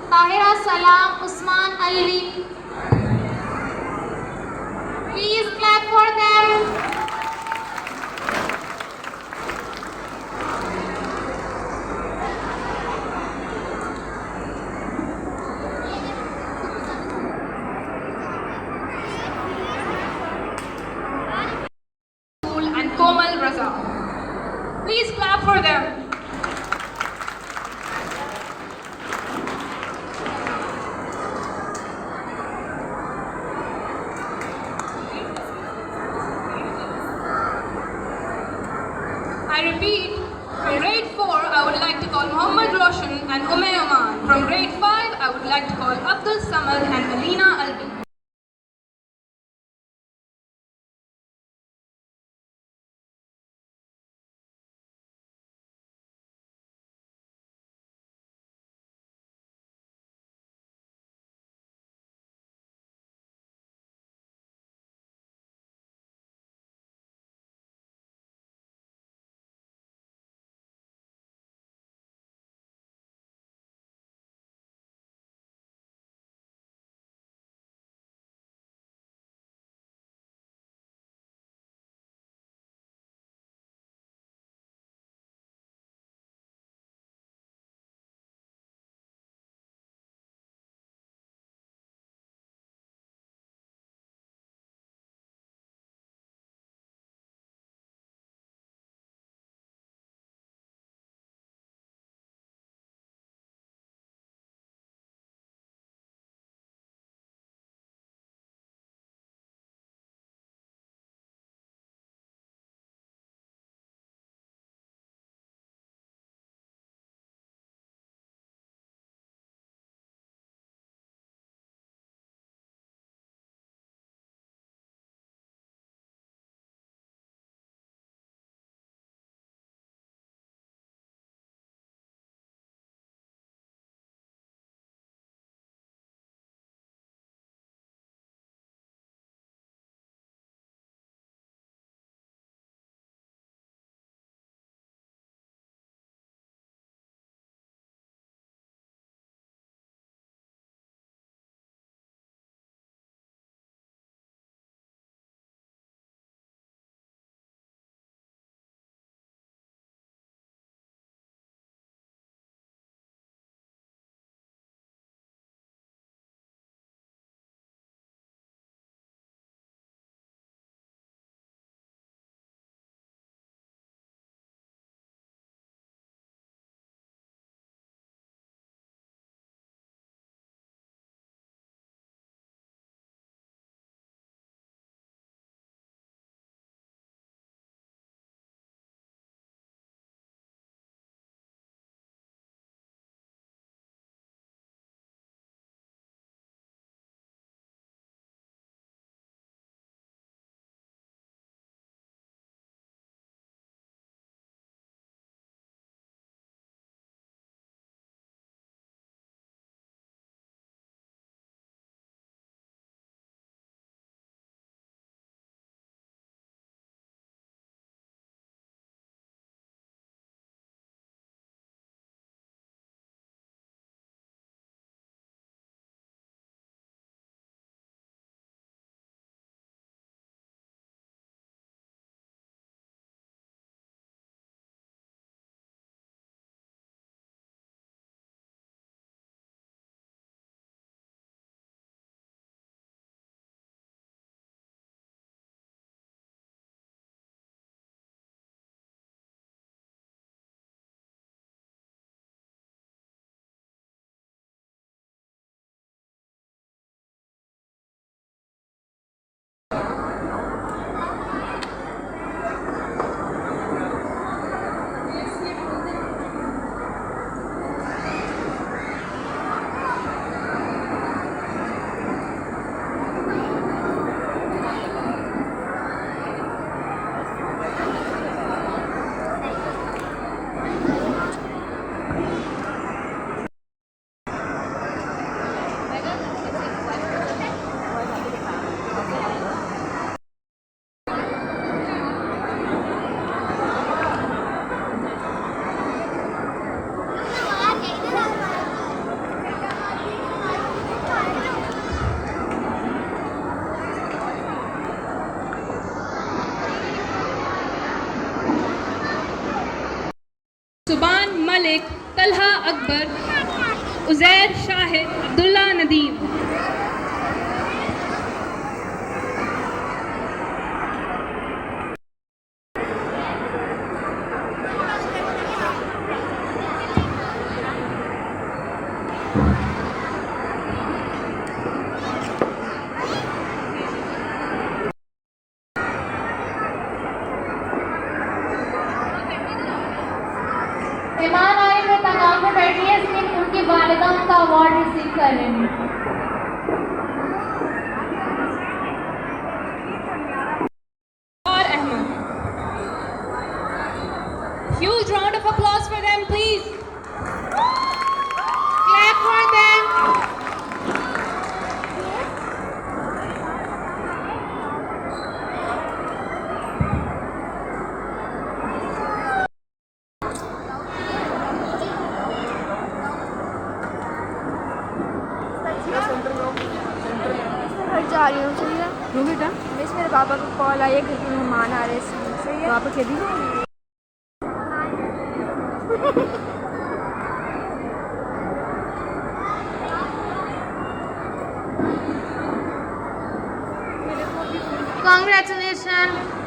Tahira Salam Usman Ali. Please clap for them. And Komal Raza. Please clap for them. I repeat, from grade 4, I would like to call Mohammad Roshan and Ume Oman. From grade 5, I would like to call Abdul Samad and Alina Albi. मालिक, तलहा अकबर, उज़ैर शाहिद, अब्दुल्ला नदीम। मेहमान आए हुए तमाम में बैठी है, सिर्फ उनकी वालिदा उनका अवार्ड रिसीव कर रहे हैं। और Ahmad. Huge round of applause for them, please. Clap for them. जा रही हूँ, सही है। क्यों बेटा? मिस मेरे पापा को कॉल आई है, घर के मेहमान आ रहे हैं, सही है। वहाँ पर खेती जाओगी? Congratulations.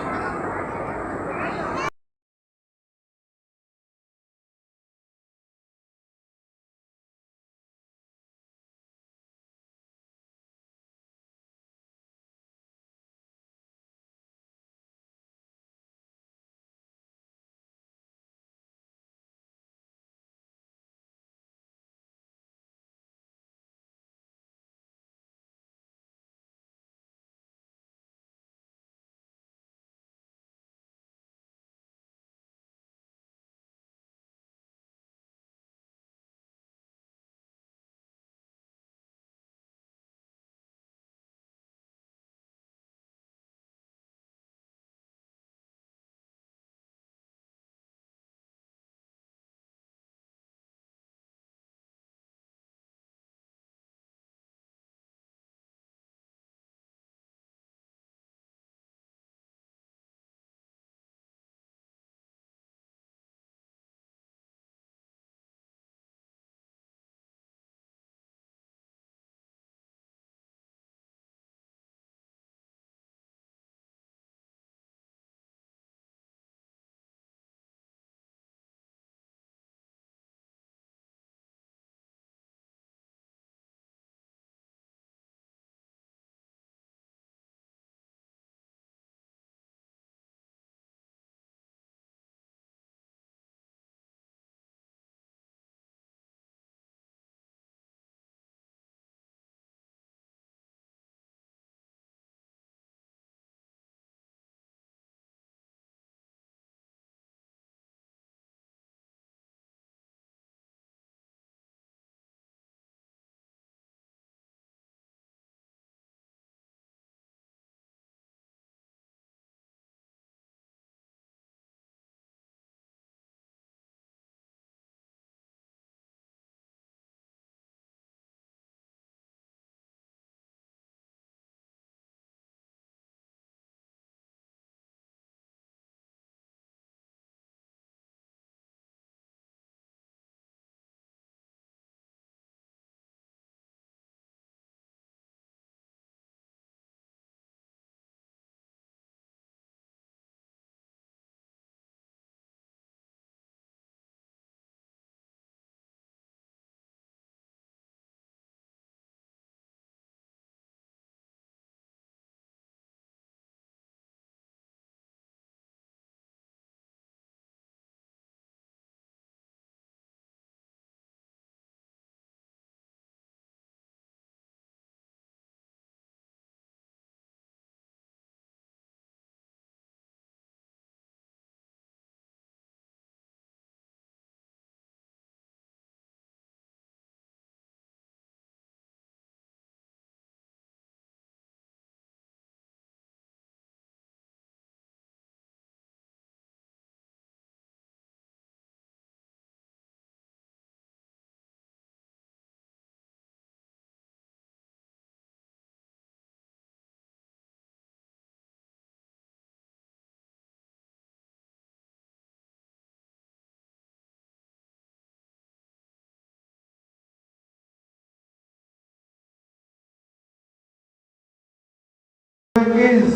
is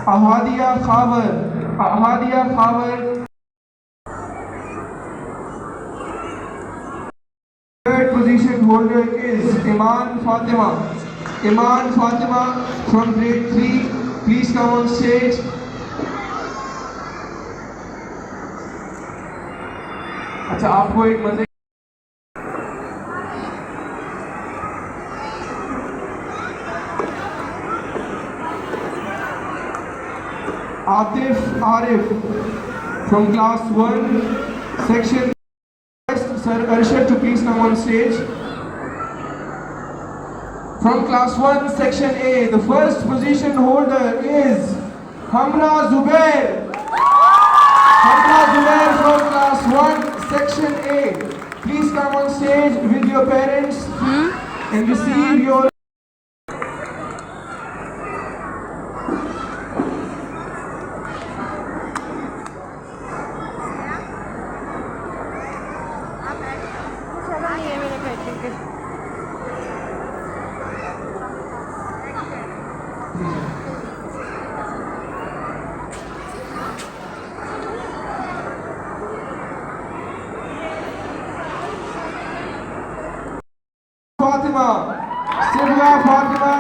Ahadia Khabar. Ahadia Khabar. Third position holder is Iman Fatima. Iman Fatima from grade 3. Please come on stage. अच्छा आपको एक मजे Atif Arif from class 1 section. Sir Arshad to please come on stage. From class 1 section A, the first position holder is Hamna Zubair. Hamna Zubair from class 1 section A. Please come on stage with your parents and receive your Fatima, Sibla Fatima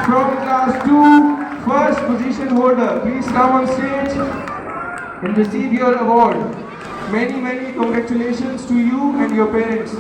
from class 2, first position holder. Please come on stage and receive your award. Many congratulations to you and your parents.